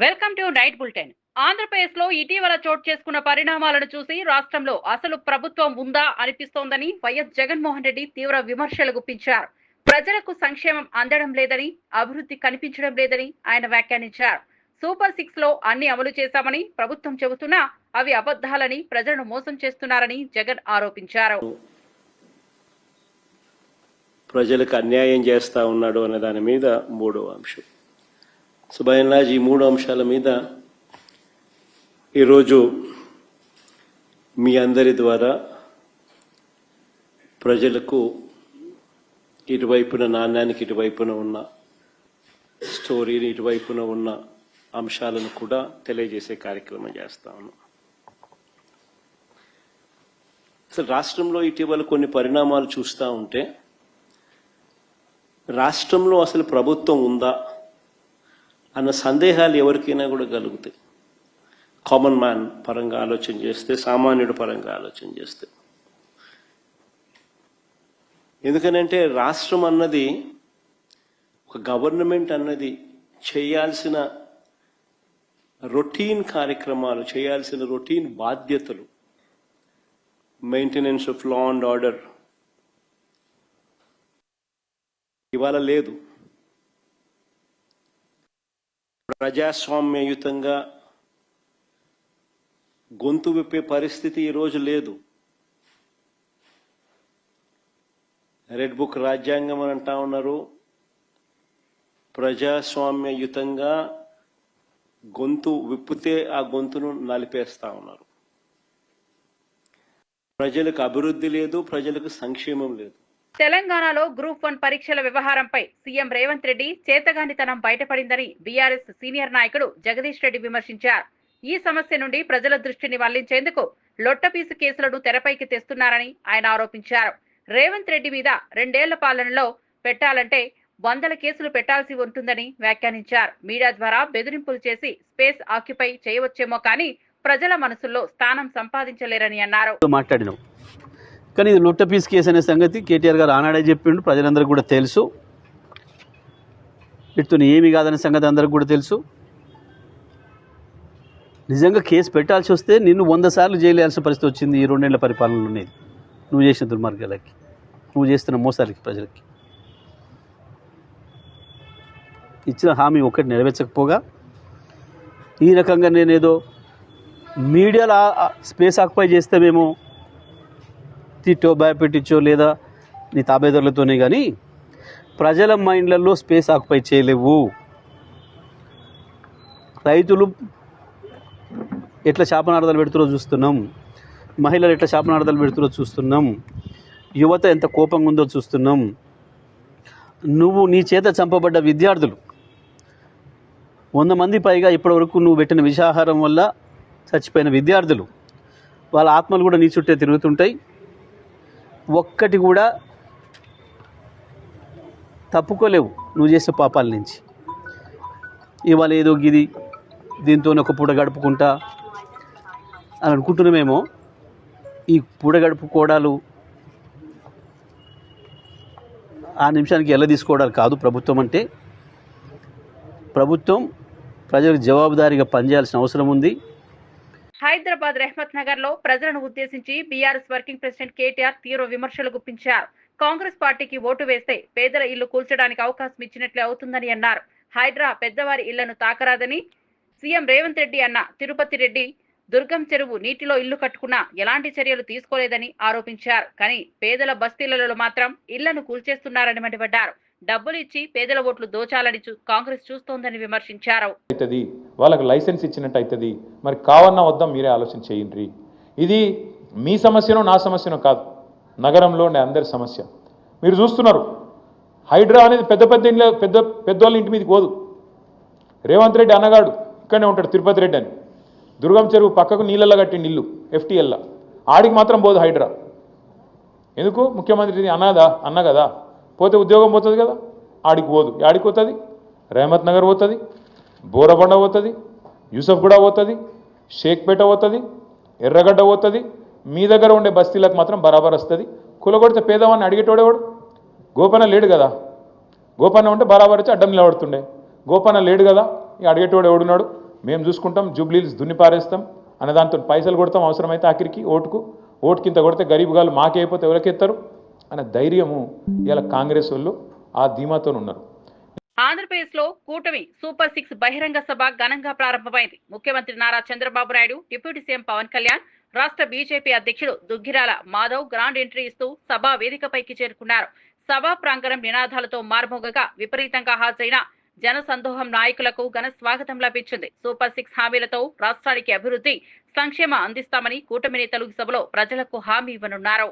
Welcome to night bulletin. ఆంధ్రప్రదేశ్లో ఇటీవల చోటు చేసుకున్న పరిణామాలను చూసి రాష్ట్రంలో అసలు ప్రభుత్వం ఉందా అనిపిస్తోందని వైఎస్ జగన్మోహన్ రెడ్డి తీవ్ర విమర్శలు గుప్పించారు. ప్రజలకు సంక్షేమం అందడం లేదని, అభివృద్ధి కనిపించడం లేదని ఆయన వ్యాఖ్యానించారు. సూపర్ 6 లో అన్ని అమలు చేశామని ప్రభుత్వం చెబుతున్నా అవి అబద్ధాలని, ప్రజలను మోసం చేస్తున్నారని జగన్ ఆరోపించారు. ప్రజలకు అన్యాయం చేస్తా ఉన్నాడు అనే దాని మీద మూడో అంశం. సో బై అండ్ లార్జ్ ఈ మూడు అంశాల మీద ఈరోజు మీ అందరి ద్వారా ప్రజలకు ఇటువైపున నాణ్యానికి ఇటువైపున ఉన్న స్టోరీని ఇటువైపున ఉన్న అంశాలను కూడా తెలియజేసే కార్యక్రమం చేస్తా ఉన్నాం. అసలు రాష్ట్రంలో ఇటీవల కొన్ని పరిణామాలు చూస్తూ ఉంటే రాష్ట్రంలో అసలు ప్రభుత్వం ఉందా అన్న సందేహాలు ఎవరికైనా కూడా కలుగుతాయి. కామన్ మ్యాన్ పరంగా ఆలోచన చేస్తే, సామాన్యుడి పరంగా ఆలోచన చేస్తే. ఎందుకనంటే రాష్ట్రం అన్నది, ఒక గవర్నమెంట్ అన్నది చేయాల్సిన రొటీన్ కార్యక్రమాలు, చేయాల్సిన రొటీన్ బాధ్యతలు, maintenance of law and order ఇవాళ లేదు. ప్రజాస్వామ్యయుతంగా గొంతు విప్పే పరిస్థితి ఈరోజు లేదు. రెడ్ బుక్ రాజ్యాంగం అని అంటా ఉన్నారు. ప్రజాస్వామ్యయుతంగా గొంతు విప్పితే ఆ గొంతును నలిపేస్తా ఉన్నారు. ప్రజలకు అభివృద్ధి లేదు, ప్రజలకు సంక్షేమం లేదు. తెలంగాణలో గ్రూప్ 1 పరీక్షల వ్యవహారంపై సీఎం రేవంత్ రెడ్డి చేతగానితనం బయటపడిందని బీఆర్ఎస్ సీనియర్ నాయకుడు జగదీష్ రెడ్డి విమర్శించారు. ఈ సమస్య నుండి ప్రజల దృష్టిని మళ్లించేందుకు లొట్టపీసు కేసులను తెరపైకి తెస్తున్నారని ఆయన ఆరోపించారు. రేవంత్ రెడ్డి మీద 2 ఏళ్ల పాలనలో పెట్టాలంటే 100 కేసులు పెట్టాల్సి ఉంటుందని వ్యాఖ్యానించారు. మీడియా ద్వారా బెదిరింపులు చేసి స్పేస్ ఆక్యుపై చేయవచ్చేమో కానీ ప్రజల మనసుల్లో స్థానం సంపాదించలేరని అన్నారు. కానీ ఇది లొట్ట పీస్ కేసు అనే సంగతి కేటీఆర్ గారు ఆనాడే చెప్పిండు, ప్రజలందరికీ కూడా తెలుసు. వీటితో ఏమి కాదనే సంగతి అందరికి కూడా తెలుసు. నిజంగా కేసు పెట్టాల్సి వస్తే నిన్ను 100 సార్లు జైలు వేయాల్సిన పరిస్థితి వచ్చింది ఈ 2 ఏళ్ల పరిపాలనలో. ఉండేది నువ్వు చేసిన దుర్మార్గాలకి, నువ్వు చేస్తున్న మోసాలకి, ప్రజలకి ఇచ్చిన హామీ ఒకటి నెరవేర్చకపోగా ఈ రకంగా నేనేదో మీడియాలో స్పేస్ ఆక్యుపై చేస్తామేమో, తిట్టో భయపెట్టించో లేదా నీ తాబేదారులతోనే కానీ ప్రజల మైండ్లలో స్పేస్ ఆక్యుపై చేయలేవు. రైతులు ఎట్లా శాపనార్థాలు పెడుతురో చూస్తున్నాం, మహిళలు ఎట్లా శాపనార్థాలు పెడుతురో చూస్తున్నాం, యువత ఎంత కోపంగా ఉందో చూస్తున్నాం. నువ్వు నీ చేత చంపబడ్డ విద్యార్థులు 100 మంది పైగా ఇప్పటివరకు నువ్వు పెట్టిన విషాహారం వల్ల చచ్చిపోయిన విద్యార్థులు, వాళ్ళ ఆత్మలు కూడా నీ చుట్టే తిరుగుతుంటాయి. ఒక్కటి కూడా తప్పుకోలేవు నువ్వు చేసే పాపాల నుంచి. ఇవాళ ఏదో గిది దీంతో ఒక పూట గడుపుకుంటా అని అనుకుంటున్నామేమో. ఈ పూట గడుపుకోవడాలు ఆ నిమిషానికి ఎలా తీసుకోవడాలు కాదు. ప్రభుత్వం అంటే ప్రభుత్వం ప్రజలకు జవాబుదారీగా పనిచేయాల్సిన అవసరం ఉంది. హైదరాబాద్ రెహ్మత్ నగర్ లో ప్రజలను ఉద్దేశించి బీఆర్ఎస్ వర్కింగ్ ప్రెసిడెంట్ కేటీఆర్ తీవ్ర విమర్శలు గుప్పించారు. కాంగ్రెస్ పార్టీకి ఓటు వేస్తే పేదల ఇల్లు కూల్చడానికి అవకాశం ఇచ్చినట్లే అవుతుందని అన్నారు. హైడ్రా పెద్దవారి ఇళ్లను తాకరాదని సీఎం రేవంత్ రెడ్డి అన్న తిరుపతి రెడ్డి దుర్గం చెరువు నీటిలో ఇల్లు కట్టుకున్నా ఎలాంటి చర్యలు తీసుకోలేదని ఆరోపించారు. కానీ పేదల బస్తీలలో మాత్రం ఇళ్లను కూల్చేస్తున్నారని మండిపడ్డారు. డబ్బులు ఇచ్చి పేదల ఓట్లు దోచాలని కాంగ్రెస్ చూస్తోందని విమర్శించారు. వాళ్ళకి లైసెన్స్ ఇచ్చినట్టు అవుతుంది. మరి కావన్నా వద్దాం, మీరే ఆలోచన చేయండి. ఇది మీ సమస్యనో నా సమస్యనో కాదు, నగరంలో ఉండే అందరి సమస్య. మీరు చూస్తున్నారు, హైడ్రా అనేది పెద్దవాళ్ళ ఇంటి మీదకి పోదు. రేవంత్ రెడ్డి అన్నగాడు ఇక్కడనే ఉంటాడు, తిరుపతి రెడ్డి అని. దుర్గం చెరువు పక్కకు నీళ్ళల్లో కట్టిండి ఇల్లు, FTLలో. ఆడికి మాత్రం పోదు హైడ్రా. ఎందుకు? ముఖ్యమంత్రి అన్న కదా, పోతే ఉద్యోగం పోతుంది కదా. ఆడికి పోదు. ఆడికి పోతుంది, రెహమత్ నగర్ పోతుంది, బోరబండ పోతుంది, యూసఫ్గూడ పోతుంది, షేక్పేట పోతుంది, ఎర్రగడ్డ పోతుంది. మీ దగ్గర ఉండే బస్తీలకు మాత్రం బరాబర్ వస్తుంది. కులగొడితే పేదవాడిని అడిగేటోడేవాడు? గోపన్న లేడు కదా. గోపన్న ఉంటే బరాబర్ వచ్చి అడ్డం నిలబడుతుండే. గోపన్న లేడు కదా, ఇక అడిగేటోడు ఎవడున్నాడు? మేము చూసుకుంటాం, జూబ్లీస్ దున్నిపారేస్తాం అనే దాంతో పైసలు కొడతాం, అవసరమైతే ఆఖరికి ఓటుకింత కొడితే గరీబ్ గాళ్ళు మాకే అయిపోతే ఎవరికెత్తారు అనే ధైర్యము ఇలా కాంగ్రెస్ వాళ్ళు ఆ ధీమాతో ఉన్నారు. ఆంధ్రప్రదేశ్ లో కూటమి సూపర్ 6 బహిరంగ సభ ఘనంగా ప్రారంభమైంది. ముఖ్యమంత్రి నారా చంద్రబాబు నాయుడు, డిప్యూటీ సీఎం పవన్ కళ్యాణ్, రాష్ట్ర బీజేపీ అధ్యక్షుడు దుగ్గిరాల మాధవ్ గ్రాండ్ ఎంట్రీ ఇస్తూ సభా వేదికపైకి చేరుకున్నారు. సభా ప్రాంగణం నినాదాలతో మార్మోగగా విపరీతంగా హాజరైన జనసందోహం నాయకులకు ఘన స్వాగతం లభించింది. సూపర్ 6 హామీలతో రాష్ట్రానికి అభివృద్ధి, సంక్షేమ అందిస్తామని కూటమి నేతలు సభలో ప్రజలకు హామీ ఇవ్వనున్నారు.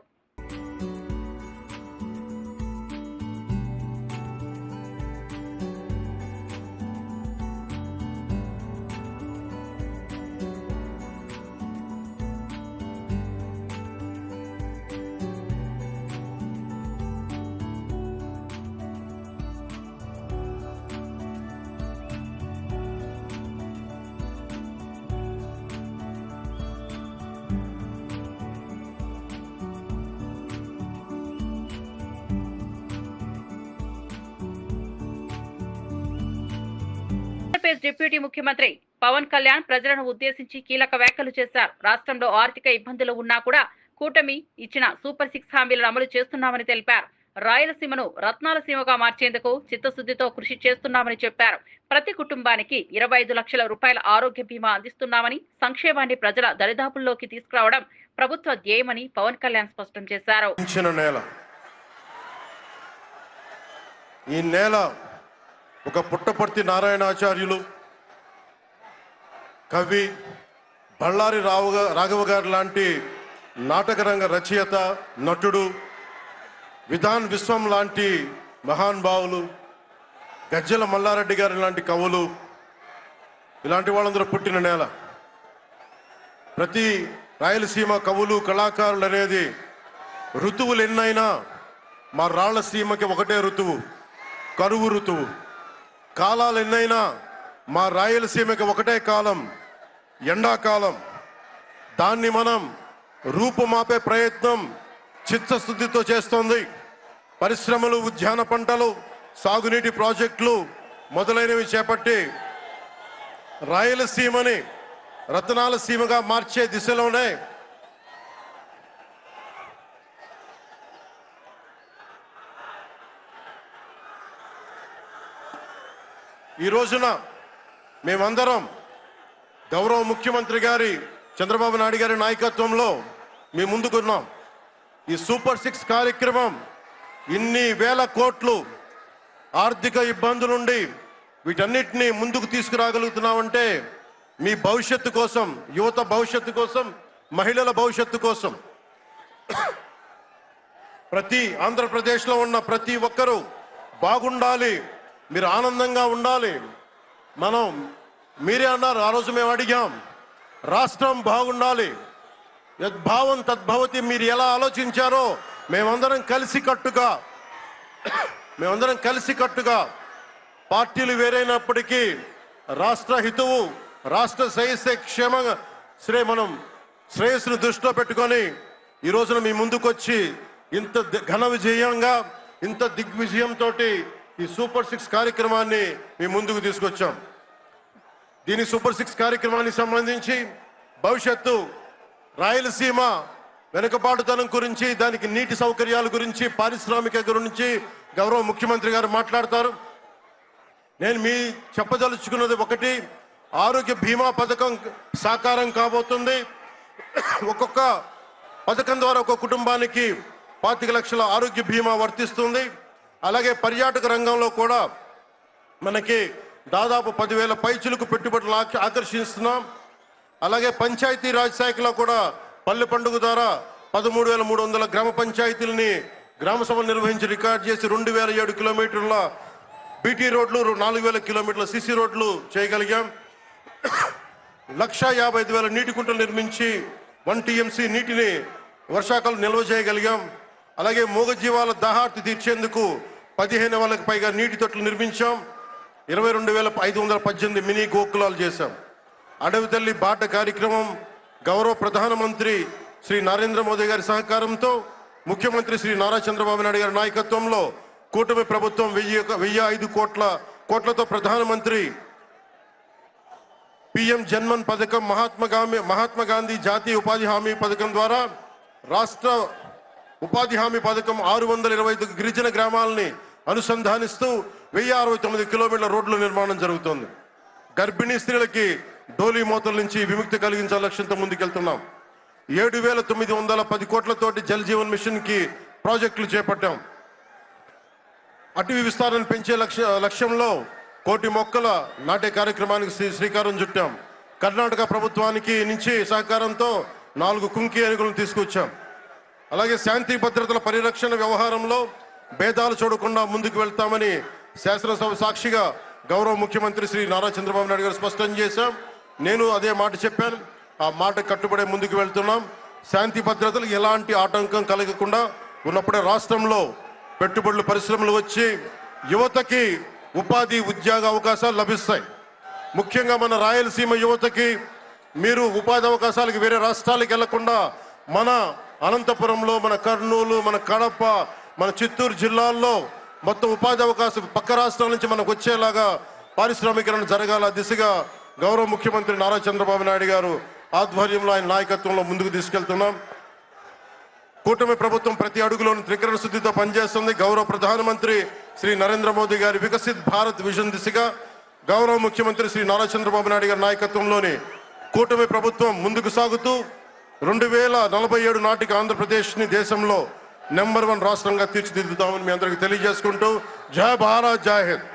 ఆంధ్రప్రదేశ్ డిప్యూటీ ముఖ్యమంత్రి పవన్ కళ్యాణ్ ప్రజలను ఉద్దేశించి కీలక వ్యాఖ్యలు చేశారు. రాష్ట్రంలో ఆర్థిక ఇబ్బందులు ఉన్నా కూడా కూటమి ఇచ్చిన సూపర్ 6 హామీలను అమలు చేస్తున్నామని తెలిపారు. రాయలసీమను రత్నాల సీమగా మార్చేందుకు చిత్తశుద్ధితో కృషి చేస్తున్నామని చెప్పారు. ప్రతి కుటుంబానికి 25 లక్షల రూపాయల ఆరోగ్య బీమా అందిస్తున్నామని, సంక్షేమాన్ని ప్రజల దరిదాపుల్లోకి తీసుకురావడం ప్రభుత్వ ధ్యేయమని పవన్ కళ్యాణ్ స్పష్టం చేశారు. ఈ నేల ఒక పుట్టపర్తి నారాయణాచార్యులు, కవి బళ్ళారి రాఘవ గారు లాంటి నాటకరంగ రచయిత, నటుడు, విధాన్ విశ్వం లాంటి మహానుభావులు, గజ్జల మల్లారెడ్డి గారు లాంటి కవులు, ఇలాంటి వాళ్ళందరూ పుట్టిన నేల. ప్రతి రాయలసీమ కవులు, కళాకారులు అనేది ఋతువులు ఎన్నైనా మా రాళ్లసీమకి ఒకటే ఋతువు, కరువు ఋతువు. కాలాలు ఎన్నైనా మా రాయలసీమకి ఒకటే కాలం, ఎండాకాలం. దాన్ని మనం రూపుమాపే ప్రయత్నం చిత్తశుద్ధితో చేస్తోంది. పరిశ్రమలు, ఉద్యాన పంటలు, సాగునీటి ప్రాజెక్టులు మొదలైనవి చేపట్టి రాయలసీమని రతనాల సీమగా మార్చే దిశలోనే ఈ రోజున మేమందరం గౌరవ ముఖ్యమంత్రి గారి చంద్రబాబు నాయుడు గారి నాయకత్వంలో మీ ముందుకున్నాం. ఈ సూపర్ 6 కార్యక్రమం ఇన్ని వేల కోట్లు ఆర్థిక ఇబ్బందుల నుండి వీటన్నిటినీ ముందుకు తీసుకురాగలుగుతున్నామంటే మీ భవిష్యత్తు కోసం, యువత భవిష్యత్తు కోసం, మహిళల భవిష్యత్తు కోసం, ప్రతి ఆంధ్రప్రదేశ్లో ఉన్న ప్రతి ఒక్కరూ బాగుండాలి, మీరు ఆనందంగా ఉండాలి. మీరే అన్నారు, ఆ రోజు మేము అడిగాం, రాష్ట్రం బాగుండాలి, యద్భావం తద్భవతి. మీరు ఎలా ఆలోచించారో మేమందరం కలిసికట్టుగా పార్టీలు వేరైనప్పటికీ రాష్ట్ర హితువు, రాష్ట్ర శ్రేయస్సును దృష్టిలో పెట్టుకొని ఈ రోజున మీ ముందుకొచ్చి ఇంత ఘన విజయంగా, ఇంత దిగ్విజయంతో ఈ సూపర్ 6 కార్యక్రమాన్ని మీ ముందుకు తీసుకొచ్చాం. దీని సూపర్ 6 కార్యక్రమానికి సంబంధించి భవిష్యత్తు రాయలసీమ వెనుకబాటుతనం గురించి, దానికి నీటి సౌకర్యాల గురించి, పారిశ్రామిక గురించి గౌరవ ముఖ్యమంత్రి గారు మాట్లాడతారు. నేను చెప్పదలుచుకున్నది ఒకటి, ఆరోగ్య బీమా పథకం సాకారం కాబోతుంది. ఒక్కొక్క పథకం ద్వారా ఒక్కొక్క కుటుంబానికి 25 లక్షల ఆరోగ్య బీమా వర్తిస్తుంది. అలాగే పర్యాటక రంగంలో కూడా మనకి దాదాపు 10,000 పైచులకు పెట్టుబడులు ఆకర్షిస్తున్నాం. అలాగే పంచాయతీ రాజ్ శాఖలో కూడా పల్లె పండుగ ద్వారా 13,300 గ్రామ పంచాయతీలని గ్రామ సభలు నిర్వహించి రికార్డ్ చేసి 2,007 కిలోమీటర్ల బీటీ రోడ్లు, 4,000 కిలోమీటర్ల సిసి రోడ్లు చేయగలిగాం. 1,55,000 నీటి కుంటలు నిర్మించి 1 TMC నీటిని వర్షాకాలం నిల్వ చేయగలిగాం. అలాగే మూగజీవాల దాహార్తి తీర్చేందుకు 15,000కి పైగా నీటి తొట్లు నిర్మించాం. 22,518 మినీ గోకులాలు చేశాం. అడవి తల్లి బాట కార్యక్రమం గౌరవ ప్రధానమంత్రి శ్రీ నరేంద్ర మోదీ గారి సహకారంతో, ముఖ్యమంత్రి శ్రీ నారా చంద్రబాబు నాయుడు గారి నాయకత్వంలో కూటమి ప్రభుత్వం 1,005 కోట్లతో ప్రధానమంత్రి పిఎం జన్మన్ పథకం, మహాత్మా గాంధీ జాతీయ ఉపాధి హామీ పథకం ద్వారా రాష్ట్ర ఉపాధి హామీ పథకం 625 గిరిజన గ్రామాలని అనుసంధానిస్తూ 1069 కిలోమీటర్ల రోడ్ల నిర్మాణం జరుగుతోంది. గర్భిణీ స్త్రీలకి డోలీ మోతల నుంచి విముక్తి కలిగించాల లక్ష్యంతో ముందుకెళ్తున్నాం. 7,910 కోట్లతోటి జల్ జీవన్ మిషన్ కి ప్రాజెక్టులు చేపట్టాం. అటవీ విస్తారాన్ని పెంచే లక్ష్యంలో 1 కోటి మొక్కల నాటే కార్యక్రమానికి శ్రీకారం చుట్టాం. కర్ణాటక ప్రభుత్వానికి నుంచి సహకారంతో 4 కుంకి ఏనుగులను తీసుకొచ్చాం. అలాగే శాంతి భద్రతల పరిరక్షణ వ్యవహారంలో భేదాలు చూడకుండా ముందుకు వెళ్తామని శాసనసభ సాక్షిగా గౌరవ ముఖ్యమంత్రి శ్రీ నారా చంద్రబాబు నాయుడు గారు స్పష్టం చేశాం. నేను అదే మాట చెప్పాను. ఆ మాట కట్టుబడే ముందుకు వెళ్తున్నాం. శాంతి భద్రతలకు ఎలాంటి ఆటంకం కలగకుండా ఉన్నప్పుడే రాష్ట్రంలో పెట్టుబడులు, పరిశ్రమలు వచ్చి యువతకి ఉపాధి, ఉద్యోగ అవకాశాలు లభిస్తాయి. ముఖ్యంగా మన రాయలసీమ యువతకి మీరు ఉపాధి అవకాశాలకు వేరే రాష్ట్రాలకు వెళ్లకుండా మన అనంతపురంలో, మన కర్నూలు, మన కడప, మన చిత్తూరు జిల్లాల్లో మొత్తం ఉపాధి అవకాశం పక్క రాష్ట్రాల నుంచి మనకు వచ్చేలాగా పారిశ్రామికరణ జరగాల దిశగా గౌరవ ముఖ్యమంత్రి నారా చంద్రబాబు నాయుడు గారు ఆధ్వర్యంలో, ఆయన నాయకత్వంలో ముందుకు తీసుకెళ్తున్నాం. కూటమి ప్రభుత్వం ప్రతి అడుగులోని త్రికరణ శుద్ధితో పనిచేస్తుంది. గౌరవ ప్రధానమంత్రి శ్రీ నరేంద్ర మోదీ గారి వికసిత్ భారత్ విజన్ దిశగా గౌరవ ముఖ్యమంత్రి శ్రీ నారా చంద్రబాబు నాయుడు గారి నాయకత్వంలోని కూటమి ప్రభుత్వం ముందుకు సాగుతూ 2047 నాటికి ఆంధ్రప్రదేశ్ని దేశంలో నెంబర్ 1 రాష్ట్రంగా తీర్చిదిద్దుతామని మీ అందరికీ తెలియజేసుకుంటూ జై భారత్, జై హింద్.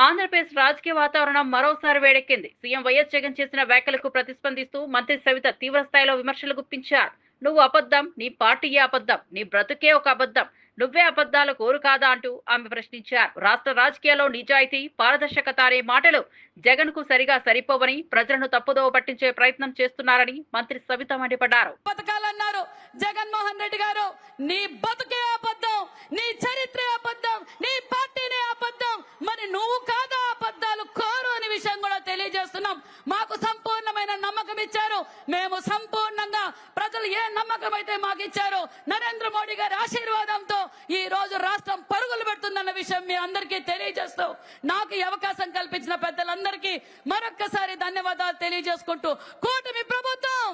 ఆంధ్రప్రదేశ్ రాజకీయ వాతావరణం మరోసారి వేడెక్కింది. సీఎం వైఎస్ జగన్ చేసిన వ్యాఖ్యలకు ప్రతిస్పందిస్తూ మంత్రి సవిత తీవ్ర స్థాయిలో విమర్శలు గుప్పించారు. నువ్వు అబద్ధం, నీ పార్టీయే అబద్ధం, నీ బ్రతుకే ఒక అబద్ధం, నువ్వే అబద్ధాల కోరు కాదా అంటూ ఆమె ప్రశ్నించారు. రాష్ట్ర రాజకీయాల్లో నిజాయితీ, పారదర్శకత అనే మాటలు జగన్ కు సరిగా సరిపోవని, ప్రజలను తప్పుదోవ పట్టించే ప్రయత్నం చేస్తున్నారని మంత్రి సవిత మండిపడ్డారు. పథకాలన్నారు జగన్మోహన్ రెడ్డి గారు, నీ బతుకే అబద్ధం, నీ చరిత్రే అబద్ధం, నీ పార్టీనే అబద్ధం, మరి నువ్వు కాదా అబద్ధాలు కోరు అనే విషయం కూడా తెలియజేస్తున్నాం. మాకు సంపూర్ణమైన నమ్మకం ఇచ్చారు. మేము సంపూర్ణంగా ప్రజలు ఏ నమ్మకం అయితే మాకు ఇచ్చారో నరేంద్ర మోడీ గారి ఆశీర్వాదంతో ఈ రోజు రాష్ట్రం పరుగులు పెడుతుందన్న విషయం మీ అందరికీ తెలియజేస్తూ, నాకు ఈ అవకాశం కల్పించిన పెద్దలందరికీ మరొక్కసారి ధన్యవాదాలు తెలియజేసుకుంటూ కూటమి ప్రభుత్వం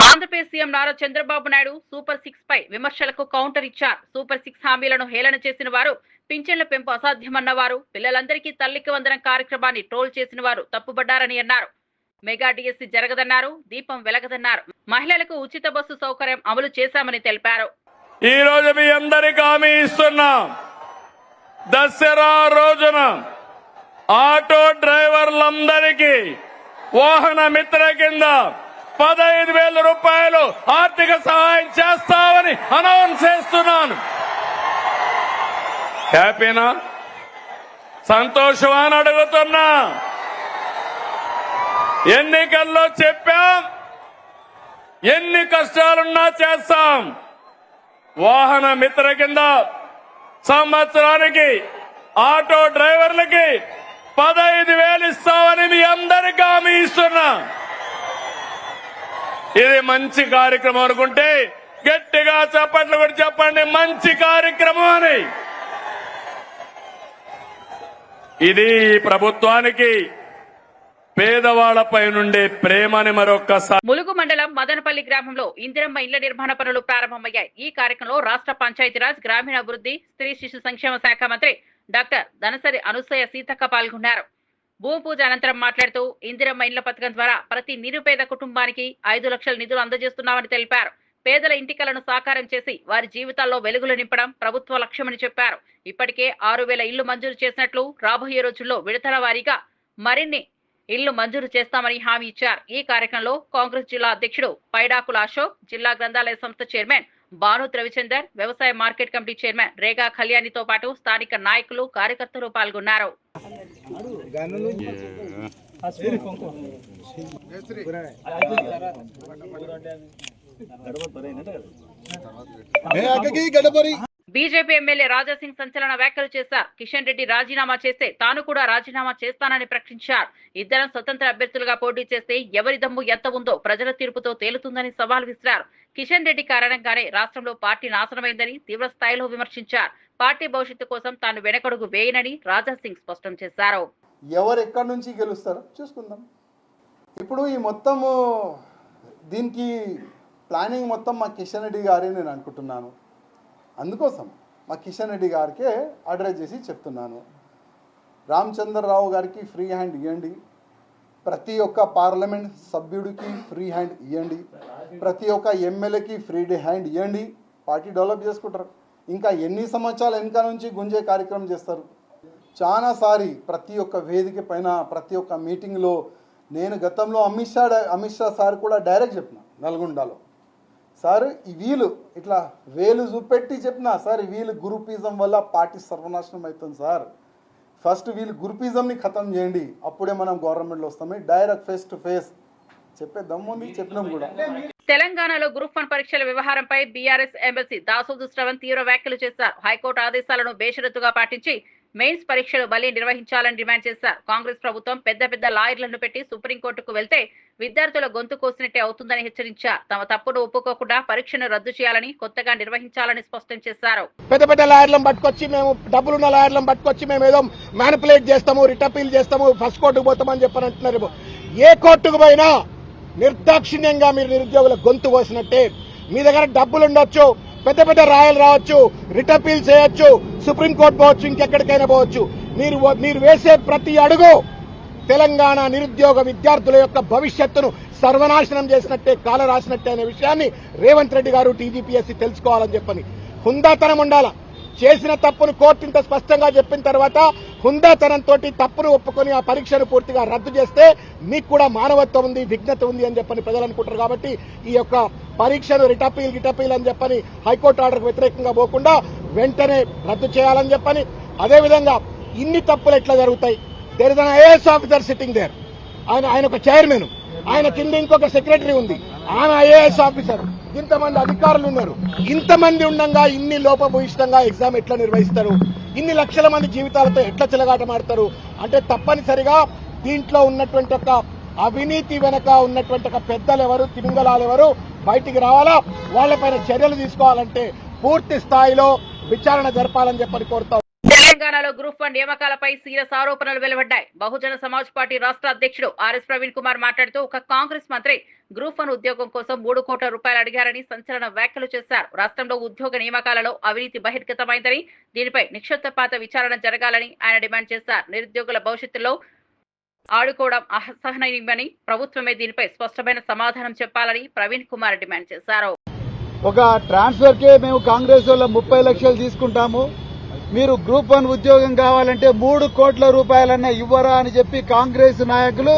ఆంధ్రప్రదేశ్ సీఎం నారా చంద్రబాబు నాయుడు సూపర్ 6 పై విమర్శలకు కౌంటర్ ఇచ్చారు. సూపర్ 6 హామీలను హేళన చేసిన వారు, పింఛన్ల పెంపు అసాధ్యమన్నవారు, పిల్లలందరికీ తల్లికి వందనం కార్యక్రమాన్ని ట్రోల్ చేసిన వారు తప్పుపడ్డారని అన్నారు. మెగా డిఎస్సి జరగదన్నారు, దీపం వెలగదన్నారు. మహిళలకు ఉచిత బస్సు సౌకర్యం అమలు చేశామని తెలిపారు. ఈ రోజు మీ అందరికీ హామీ ఇస్తున్నాం. దసరా రోజున ఆటో డ్రైవర్లందరికీ వాహన మిత్ర కింద 15,000 రూపాయలు ఆర్థిక సహాయం చేస్తామని అనౌన్స్ చేస్తున్నాను. హ్యాపీనా, సంతోషమా అని అడుగుతున్నా. ఎన్నికల్లో చెప్పాం, ఎన్ని కష్టాలున్నా చేస్తాం. వాహన మిత్ర కింద సంవత్సరానికి ఆటో డ్రైవర్లకి 15,000 ఇస్తామని మీ అందరికీ హామీ ఇస్తున్నా. ఇది మంచి కార్యక్రమం అనుకుంటే గట్టిగా చప్పట్లు కూడా చెప్పండి, మంచి కార్యక్రమం అని. ఇది ప్రభుత్వానికి పేదవాళ్లపై నుండే ప్రేమని మరొక్కసారి. ములుగు మండలం మదనపల్లి గ్రామంలో ఇందిరమ్మ ఇళ్ల నిర్మాణ పనులు ప్రారంభమయ్యాయి. ఈ కార్యక్రమంలో రాష్ట్ర పంచాయతీరాజ్, గ్రామీణాభివృద్ధి, స్త్రీ శిశు సంక్షేమ శాఖ మంత్రి డాక్టర్ ధనసరి అనసూయ సీతక్క పాల్గొన్నారు. భూమి పూజ అనంతరం మాట్లాడుతూ ఇందిరమ్మ ఇళ్ల పథకం ద్వారా ప్రతి నిరుపేద కుటుంబానికి 5 లక్షల నిధులు అందజేస్తున్నామని తెలిపారు. పేదల ఇంటి కలను సాకారం చేసి వారి జీవితాల్లో వెలుగులు నింపడం ప్రభుత్వ లక్ష్యమని చెప్పారు. ఇప్పటికే 6,000 ఇళ్లు మంజూరు చేసినట్లు, రాబోయే రోజుల్లో విడతల వారీగా మరిన్ని ఇళ్లు మంజూరు చేస్తామని హామీ ఇచ్చారు. ఈ కార్యక్రమంలో కాంగ్రెస్ జిల్లా అధ్యక్షుడు పైడాకుల అశోక్, జిల్లా గ్రంథాలయ సంస్థ చైర్మన్ భాను రవిచందర్, వ్యవసాయ మార్కెట్ కమిటీ చైర్మన్ రేగా కళ్యాణితో పాటు స్థానిక నాయకులు, కార్యకర్తలు పాల్గొన్నారు. బీజేపీ ఎమ్మెల్యే రాజాసింగ్ సంచలన వ్యాఖ్యలు చేశారు. కిషన్ రెడ్డి రాజీనామా చేస్తే తాను కూడా రాజీనామా చేస్తానని ప్రకటించారు. ఇద్దరం స్వతంత్ర అభ్యర్థులుగా పోటీ చేస్తే ఎవరి దమ్ము ఎంత ఉందో ప్రజల తీర్పుతో తేలుతుందని సవాల్ విసిరారు. కిషన్ రెడ్డి కారణంగానే రాష్ట్రంలో పార్టీ నాశనమైందని తీవ్ర స్థాయిలో విమర్శించారు. పార్టీ భవిష్యత్తు కోసం తాను వెనకడుగు వేయనని రాజాసింగ్ స్పష్టం చేశారు. ఎవరు ఎక్కడి నుంచి గెలుస్తారో చూసుకుందాం. ఇప్పుడు ఈ మొత్తము దీనికి ప్లానింగ్ మొత్తం మా కిషన్ రెడ్డి గారే నేను అనుకుంటున్నాను. అందుకోసం మా కిషన్ రెడ్డి గారికే అడ్రస్ చేసి చెప్తున్నాను, రామచంద్రరావు గారికి ఫ్రీ హ్యాండ్ ఇవ్వండి, ప్రతి ఒక్క పార్లమెంట్ సభ్యుడికి ఫ్రీ హ్యాండ్ ఇవ్వండి, ప్రతి ఒక్క ఎమ్మెల్యేకి ఫ్రీ హ్యాండ్ ఇవ్వండి. పార్టీ డెవలప్ చేసుకుంటారు. ఇంకా ఎన్ని సంవత్సరాలు వెనక నుంచి గుంజే కార్యక్రమం చేస్తారు. చాలాసారి ప్రతి ఒక్క వేదిక పైన ప్రతి ఒక్క మీటింగ్లో నేను గతంలో అమిత్ షా సార్ కూడా డైరెక్ట్ చెప్పిన, నల్గొండలో, సార్ వీళ్ళు ఇట్లా వేలు చూపెట్టి చెప్పిన, సార్ వీళ్ళు గ్రూపిజం వల్ల పార్టీ సర్వనాశనం అవుతుంది సార్, ఫస్ట్ వీళ్ళు గ్రూపిజంని ఖతం చేయండి, అప్పుడే మనం గవర్నమెంట్లో వస్తామే, డైరెక్ట్ ఫేస్ టు ఫేస్ చెప్పే దమ్ముంది, చెప్పినాం కూడా. తెలంగాణలో గ్రూప్ 1 పరీక్షల వ్యవహారంపై బీఆర్ఎస్ ఎమ్మెల్సీ దాసోదు శ్రవణ్ తీవ్ర వ్యాఖ్యలు చేశారు. హైకోర్టు ఆదేశాలను బేషరతుగా పాటించి మెయిన్స్ పరీక్షలు మళ్లీ నిర్వహించాలని డిమాండ్ చేశారు. కాంగ్రెస్ ప్రభుత్వం పెద్ద పెద్ద లాయర్లను పెట్టి సుప్రీంకోర్టుకు వెళ్తే విద్యార్థుల గొంతు కోసినట్టే అవుతుందని హెచ్చరించారు. తమ తప్పును ఒప్పుకోకుండా పరీక్షను రద్దు చేయాలని, కొత్తగా నిర్వహించాలని స్పష్టం చేశారు. పెద్ద పెద్ద లాయర్లను పట్టుకొచ్చి మేము డబ్బులున్న లాయర్లను పట్టుకొచ్చి మేము ఏదో మ్యానిపులేట్ చేస్తాము, రిట్ అపీల్ చేస్తాము, ఫస్ట్ కోర్టుకు పోతామని చెప్పని అంటున్నారు. ఏ కోర్టుకు పోయినా నిర్దాక్షిణ్యంగా మీరు నిరుద్యోగుల గొంతు కోసినట్టే. మీ దగ్గర డబ్బులు ఉండొచ్చు, పెద్ద పెద్ద రాయలు రావచ్చు, రిట్ అపీల్ చేయొచ్చు, సుప్రీంకోర్టు పోవచ్చు, ఇంకెక్కడికైనా పోవచ్చు. మీరు వేసే ప్రతి అడుగు తెలంగాణ నిరుద్యోగ విద్యార్థుల యొక్క భవిష్యత్తును సర్వనాశనం చేసినట్టే, కాల రాసినట్టే అనే విషయాన్ని రేవంత్ రెడ్డి గారు టీజీపీఎస్సీ తెలుసుకోవాలని చెప్పని. హుందాతనం ఉండాల. చేసిన తప్పును కోర్టు ఇంత స్పష్టంగా చెప్పిన తర్వాత హుందాతనంతో తప్పును ఒప్పుకొని ఆ పరీక్షను పూర్తిగా రద్దు చేస్తే మీకు కూడా మానవత్వం ఉంది, విఘ్నత ఉంది అని చెప్పని ప్రజలు అనుకుంటారు. కాబట్టి ఈ యొక్క పరీక్షను రిటపీల్ అని చెప్పని హైకోర్టు ఆర్డర్కు వ్యతిరేకంగా పోకుండా వెంటనే రద్దు చేయాలని చెప్పని, అదేవిధంగా ఇన్ని తప్పులు ఎట్లా జరుగుతాయి? There is an IAS officer sitting there. ఆయన ఒక చైర్మన్, ఆయన కింద ఇంకొక సెక్రటరీ ఉంది, ఆమె ఐఏఎస్ ఆఫీసర్, ఇంతమంది అధికారులు ఉన్నారు. ఇంతమంది ఉండగా ఇన్ని లోపభూయిష్టంగా ఎగ్జామ్ ఎట్లా నిర్వహిస్తారు? ఇన్ని లక్షల మంది జీవితాలతో ఎట్లా చెలగాటమాడతారు? అంటే తప్పనిసరిగా దీంట్లో ఉన్నటువంటి ఒక అవినీతి వెనక ఉన్నటువంటి ఒక పెద్దలు ఎవరు, తిమింగలాలు ఎవరు బయటికి రావాలా. వాళ్లపైన చర్యలు తీసుకోవాలంటే పూర్తి స్థాయిలో విచారణ జరపాలని చెప్పని కోరుతాం. తెలంగాణలో గ్రూప్ 1 నియామకాలపై సీరియస్ ఆరోపణలు వెలువడ్డాయి. బహుజన సమాజ్ పార్టీ రాష్ట్ర అధ్యక్షుడు ఆర్ఎస్ ప్రవీణ్ కుమార్ మాట్లాడుతూ ఒక కాంగ్రెస్ మంత్రి గ్రూప్ 1 ఉద్యోగం కోసం 3 కోట్ల రూపాయలు అడిగారని సంచలన వ్యాఖ్యలు చేశారు. రాష్ట్రంలో ఉద్యోగ నియామకాలలో అవినీతి బహిర్గతమైందని, దీనిపై నిక్షేపపాత విచారణ జరగాలని ఆయన డిమాండ్ చేశారు. నిరుద్యోగుల భవిష్యత్తులో ఆడుకోవడం అసహనీయమని, ప్రభుత్వమే దీనిపై స్పష్టమైన సమాధానం చెప్పాలని ప్రవీణ్ కుమార్ డిమాండ్ చేశారు. ఒక ట్రాన్స్ఫర్ కే మేము కాంగ్రెస్ వాళ్ళ 30 లక్షలు తీసుకుంటాము, మీరు గ్రూప్ 1 ఉద్యోగం కావాలంటే 3 కోట్ల రూపాయలన్నా ఇవ్వరా అని చెప్పి కాంగ్రెస్ నాయకులు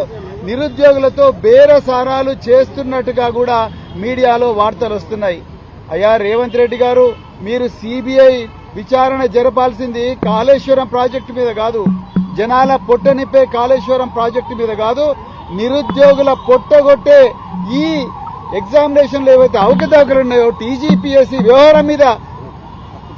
నిరుద్యోగులతో బేరసారాలు చేస్తున్నట్టుగా కూడా మీడియాలో వార్తలు వస్తున్నాయి. అయ్యా రేవంత్ రెడ్డి గారు, మీరు సిబిఐ విచారణ జరపాల్సింది కాళేశ్వరం ప్రాజెక్టు మీద కాదు, జనాల పొట్టనిప్పే కాళేశ్వరం ప్రాజెక్టు మీద కాదు, నిరుద్యోగుల పొట్టగొట్టే ఈ ఎగ్జామినేషన్లు ఏవైతే అవకతవకలు ఉన్నాయో టీజీపీఎస్సీ వ్యవహారం మీద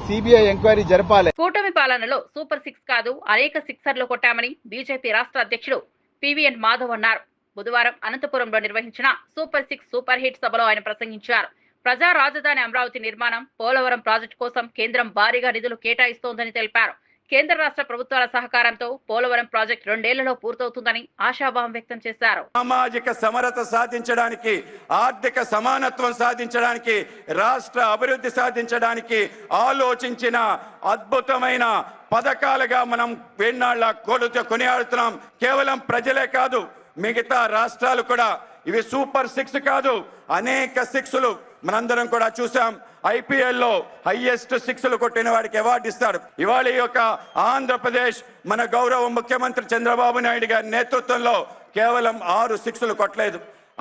సిబిఐ ఎంక్వైరీ జరపాలి. కూటమి పాలనలో సూపర్ 6 కాదు, అనేక సిక్సర్లు కొట్టామని బీజేపీ రాష్ట్ర అధ్యక్షుడు పివిఎన్ మాధవ్ అన్నారు. బుధవారం అనంతపురంలో నిర్వహించిన సూపర్ 6 సూపర్ హిట్ సభలో ఆయన ప్రసంగించారు. ప్రజా రాజధాని అమరావతి నిర్మాణం, పోలవరం ప్రాజెక్టు కోసం కేంద్రం భారీగా నిధులు కేటాయిస్తోందని తెలిపారు. కేంద్ర రాష్ట్ర ప్రభుత్వాల సహకారంతో పోలవరం ప్రాజెక్టు 2 ఏళ్లలో పూర్తవుతుందని ఆశాభావం వ్యక్తం చేశారు. సామాజిక సమరత సాధించడానికి, ఆర్థిక సమానత్వం సాధించడానికి, రాష్ట్ర అభివృద్ధి సాధించడానికి ఆలోచించిన అద్భుతమైన పథకాలుగా మనం వేణాళ్ళ కొనియాడుతున్నాం. కేవలం ప్రజలే కాదు, మిగతా రాష్ట్రాలు కూడా ఇవి సూపర్ 6 కాదు, అనేక 6లు మనందరం కూడా చూసాం. ఐపీఎల్లో హైయెస్ట్ 6లు కొట్టిన వాడికి అవార్డు ఇస్తాడు. ఇవాళ ఈ యొక్క ఆంధ్రప్రదేశ్ మన గౌరవ ముఖ్యమంత్రి చంద్రబాబు నాయుడు గారి నేతృత్వంలో కేవలం 6 6లు కొట్టలేదు,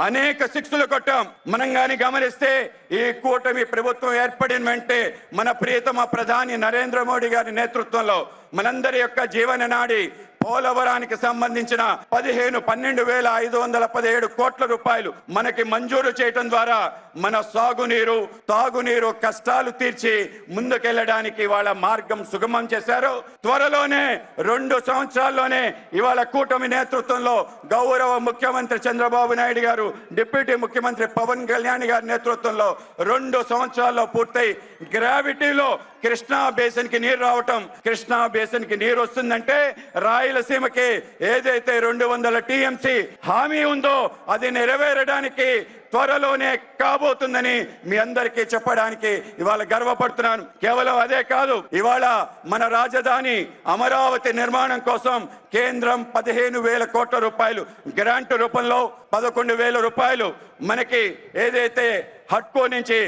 అనేక 6లు కొట్టాం. మనం గాని గమనిస్తే ఈ కూటమి ప్రభుత్వం ఏర్పడిన వెంటనే మన ప్రియతమ ప్రధాని నరేంద్ర మోడీ గారి నేతృత్వంలో మనందరి యొక్క జీవన నాడి పోలవరానికి సంబంధించిన 12,517 కోట్ల రూపాయలు మనకి మంజూరు చేయడం ద్వారా మన సాగునీరు, తాగునీరు కష్టాలు తీర్చి ముందుకెళ్లడానికి వాళ్ళ మార్గం సుగమం చేశారు. త్వరలోనే 2 సంవత్సరాల్లోనే ఇవాళ కూటమి నేతృత్వంలో గౌరవ ముఖ్యమంత్రి చంద్రబాబు నాయుడు గారు, డిప్యూటీ ముఖ్యమంత్రి పవన్ కళ్యాణ్ గారి నేతృత్వంలో 2 సంవత్సరాల్లో పూర్తయి గ్రావిటీలో కృష్ణా బేసిన్ కి నీరు రావటం, కృష్ణా బేసిన్ కి నీరు వస్తుందంటే రాయల రాయలసీమకి ఏదైతే 200 టీఎంసీ హామీ ఉందో అది నెరవేరడానికి త్వరలోనే కాబోతుందని మీ అందరికీ చెప్పడానికి ఇవాళ గర్వపడుతున్నాను. కేవలం అదే కాదు, ఇవాళ మన రాజధాని అమరావతి నిర్మాణం కోసం కేంద్రం 15,000 కోట్ల రూపాయలు గ్రాంట్ రూపంలో 11,000 రూపాయలు మనకి ఏదైతే హడ్కో నుంచి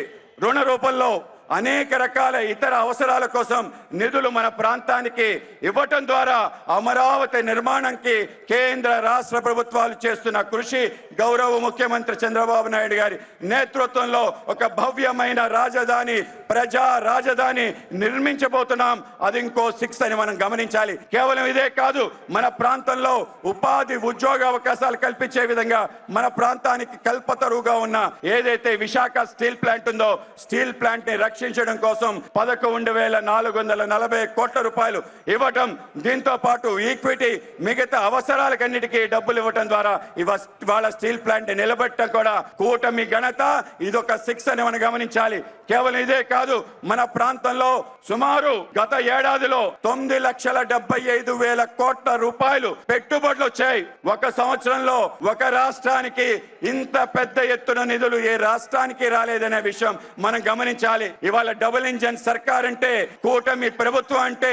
రుణ రూపంలో అనేక రకాల ఇతర అవసరాల కోసం నిధులు మన ప్రాంతానికి ఇవ్వటం ద్వారా అమరావతి నిర్మాణానికి కేంద్ర రాష్ట్ర ప్రభుత్వాలు చేస్తున్న కృషి, గౌరవ ముఖ్యమంత్రి చంద్రబాబు నాయుడు గారి నేతృత్వంలో ఒక భవ్యమైన రాజధాని, ప్రజా రాజధాని నిర్మించబోతున్నాం. అది ఇంకో 6 అని మనం గమనించాలి. కేవలం ఇదే కాదు, మన ప్రాంతంలో ఉపాధి ఉద్యోగ అవకాశాలు కల్పించే విధంగా మన ప్రాంతానికి కల్పతరువుగా ఉన్న ఏదైతే విశాఖ స్టీల్ ప్లాంట్ ఉందో, స్టీల్ ప్లాంట్ ని రక్షించడం కోసం 11,440 కోట్ల రూపాయలు ఇవ్వటం, దీంతో పాటు ఈక్విటీ మిగతా అవసరాలకన్నిటికీ డబ్బులు ఇవ్వటం ద్వారా ఇవాళ స్టీల్ ప్లాంట్ నిలబెట్టడం కూడా కూటమి ఘనత. ఇదొక 6 అని మనం గమనించాలి. కేవలం ఇదే కాదు, మన ప్రాంతంలో సుమారు గత ఏడాదిలో 9,75,000 కోట్ల రూపాయలు పెట్టుబడులు వచ్చాయి. ఒక సంవత్సరంలో ఒక రాష్ట్రానికి ఇంత పెద్ద ఎత్తున నిధులు ఏ రాష్ట్రానికి రాలేదనే విషయం మనం గమనించాలి. ఇవాళ డబుల్ ఇంజన్ సర్కార్ అంటే, కూటమి ప్రభుత్వం అంటే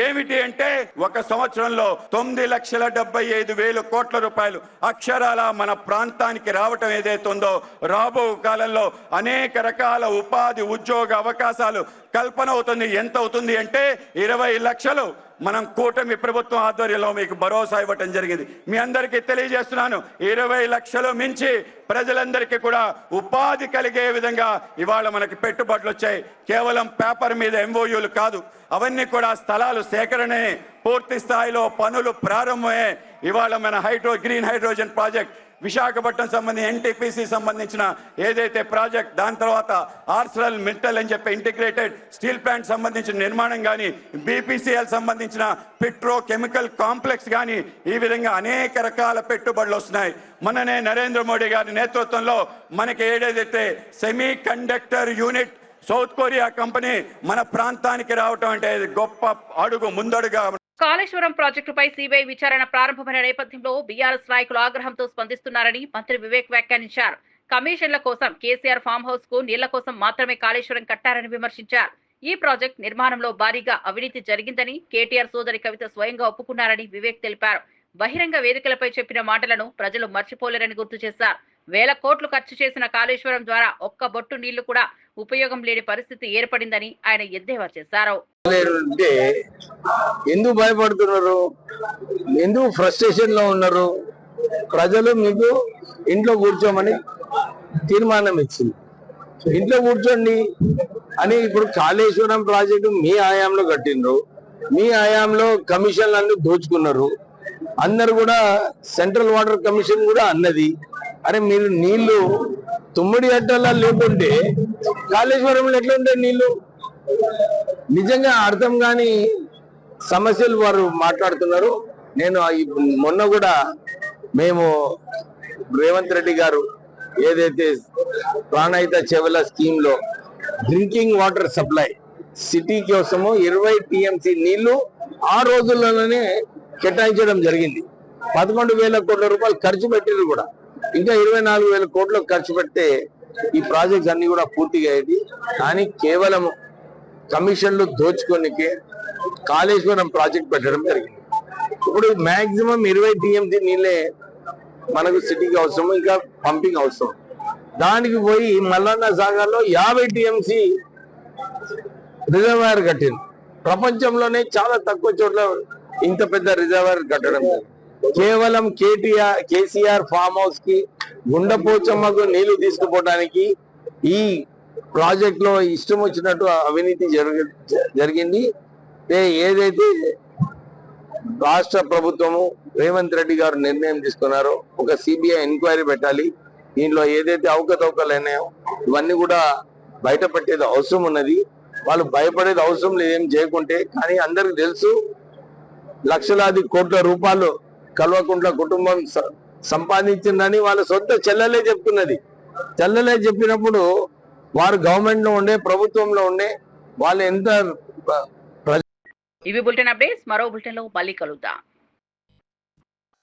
ఏమిటి అంటే, ఒక సంవత్సరంలో 9,75,000 కోట్ల రూపాయలు అక్షరాల మన ప్రాంతానికి రావటం ఏదైతే ఉందో, రాబో కాలంలో అనేక రకాల ఉపాధి ఉద్యోగ అవకాశాలు కల్పన అవుతుంది. ఎంత అవుతుంది అంటే 20 లక్షలు మనం కూటమి ప్రభుత్వం ఆధ్వర్యంలో మీకు భరోసా ఇవ్వటం జరిగింది. మీ అందరికీ తెలియజేస్తున్నాను, 20 లక్షలు మించి ప్రజలందరికీ కూడా ఉపాధి కలిగే విధంగా ఇవాళ మనకి పెట్టుబడులు వచ్చాయి. కేవలం పేపర్ మీద ఎంఓయూలు కాదు, అవన్నీ కూడా స్థలాలు సేకరణే, పూర్తి స్థాయిలో పనులు ప్రారంభమే. ఇవాళ మన గ్రీన్ హైడ్రోజన్ ప్రాజెక్ట్ విశాఖపట్నం సంబంధించి ఎన్టీపీసీ సంబంధించిన ఏదైతే ప్రాజెక్ట్, దాని తర్వాత ఆర్సెల్ మిట్టల్ అని చెప్పి ఇంటిగ్రేటెడ్ స్టీల్ ప్లాంట్ సంబంధించిన నిర్మాణం కానీ, బీపీసీఎల్ సంబంధించిన పెట్రో కెమికల్ కాంప్లెక్స్ కానీ, ఈ విధంగా అనేక రకాల పెట్టుబడులు వస్తున్నాయి. మననే నరేంద్ర మోడీ గారి నేతృత్వంలో మనకి ఏదైతే semi conductor unit south Korea company మన ప్రాంతానికి రావటం అంటే గొప్ప అడుగు ముందడుగా. కాళేశ్వరం ప్రాజెక్టుపై సిబిఐ విచారణ ప్రారంభమైన నేపథ్యంలో బీఆర్ఎస్ నాయకులు ఆగ్రహంతో స్పందిస్తున్నారని మంత్రి వివేక్ వ్యాఖ్యానించారు. కమిషన్ల కోసం కేసీఆర్ ఫామ్ హౌస్ కు నీళ్ల కోసం మాత్రమే కాళేశ్వరం కట్టారని విమర్శించారు. ఈ ప్రాజెక్ట్ నిర్మాణంలో భారీగా అవినీతి జరిగిందని కేటీఆర్ సోదరి కవిత స్వయంగా ఒప్పుకున్నారని వివేక్ తెలిపారు. బహిరంగ వేదికలపై చెప్పిన మాటలను ప్రజలు మర్చిపోలేరని గుర్తు చేశారు. 1,000 కోట్లు ఖర్చు చేసిన కాళేశ్వరం ద్వారా ఒక్క బొట్టు నీళ్లు కూడా ఉపయోగం లేని పరిస్థితి ఏర్పడిందని ఆయన ఎద్దేవా చేశారు. ఎందుకు భయపడుతున్నారు, ఎందుకు ఫ్రస్ట్రేషన్ లో ఉన్నారు? ప్రజలు మీకు ఇంట్లో కూర్చోమని తీర్మానం ఇచ్చింది, ఇంట్లో కూర్చోండి అని. ఇప్పుడు కాళేశ్వరం ప్రాజెక్టు మీ హయాంలో కట్టిండ్రు, మీ హయాంలో కమిషన్లు అన్ని దోచుకున్నారు. అందరు కూడా సెంట్రల్ వాటర్ కమిషన్ కూడా అన్నది, అరే మీరు నీళ్లు తుమ్మిడి అట్టలా లేకుంటే కాళేశ్వరంలో ఎట్లా ఉంటాయి నీళ్లు? నిజంగా అర్థం కాని సమస్యలు వారు మాట్లాడుతున్నారు. నేను మొన్న కూడా మేము రేవంత్ రెడ్డి గారు ఏదైతే ప్రాణహిత చెవెల స్కీమ్ లో డ్రింకింగ్ వాటర్ సప్లై సిటీ కోసము 20 టీఎంసీ నీళ్లు ఆ రోజుల్లోనే కేటాయించడం జరిగింది. 11,000 కోట్ల రూపాయలు ఖర్చు పెట్టింది కూడా, ఇంకా 24,000 కోట్లు ఖర్చు పెడితే ఈ ప్రాజెక్ట్స్ అన్ని కూడా పూర్తిగా అయ్యేది. కానీ కేవలం కమిషన్లు దోచుకోనికే కాళేశ్వరం ప్రాజెక్ట్ పెట్టడం జరిగింది. ఇప్పుడు మాక్సిమం 20 టీఎంసీ నీళ్ళే మనకు సిటీకి అవసరం, ఇంకా పంపింగ్ అవసరం. దానికి పోయి మల్లన్న సాగర్ లో 50 టీఎంసీ రిజర్వాయర్ కట్టింది. ప్రపంచంలోనే చాలా తక్కువ చోట్ల ఇంత పెద్ద రిజర్వాయర్ కట్టడం. కేవలం కేసీఆర్ ఫామ్ హౌస్ కి గుండెపోచమ్మకు నీళ్లు తీసుకుపోవడానికి ఈ ప్రాజెక్ట్ లో ఇష్టం వచ్చినట్టు అవినీతి జరిగింది. ఏదైతే రాష్ట్ర ప్రభుత్వము రేవంత్ రెడ్డి గారు నిర్ణయం తీసుకున్నారో ఒక సిబిఐ ఎంక్వైరీ పెట్టాలి, దీనిలో ఏదైతే అవకతవకలు అయినాయో ఇవన్నీ కూడా బయటపెట్టేది అవసరం ఉన్నది. వాళ్ళు భయపడేది అవసరం లేదు ఏం చేయకుంటే. కానీ అందరికి తెలుసు, లక్షలాది కోట్ల రూపాయలు కల్వకుంట్ల కుటుంబం సంపాదించిందని వాళ్ళ సొంత చెల్లెలే చెప్తున్నది. చెల్లెలే చెప్పినప్పుడు వారు గవర్నమెంట్ లో ఉండే, ప్రభుత్వంలో ఉండే వాళ్ళు ఎంత. ఇవి బులెటిన్ అప్డేట్స్. మరో బులెటిన్ లో మళ్ళీ కలుద్దాం.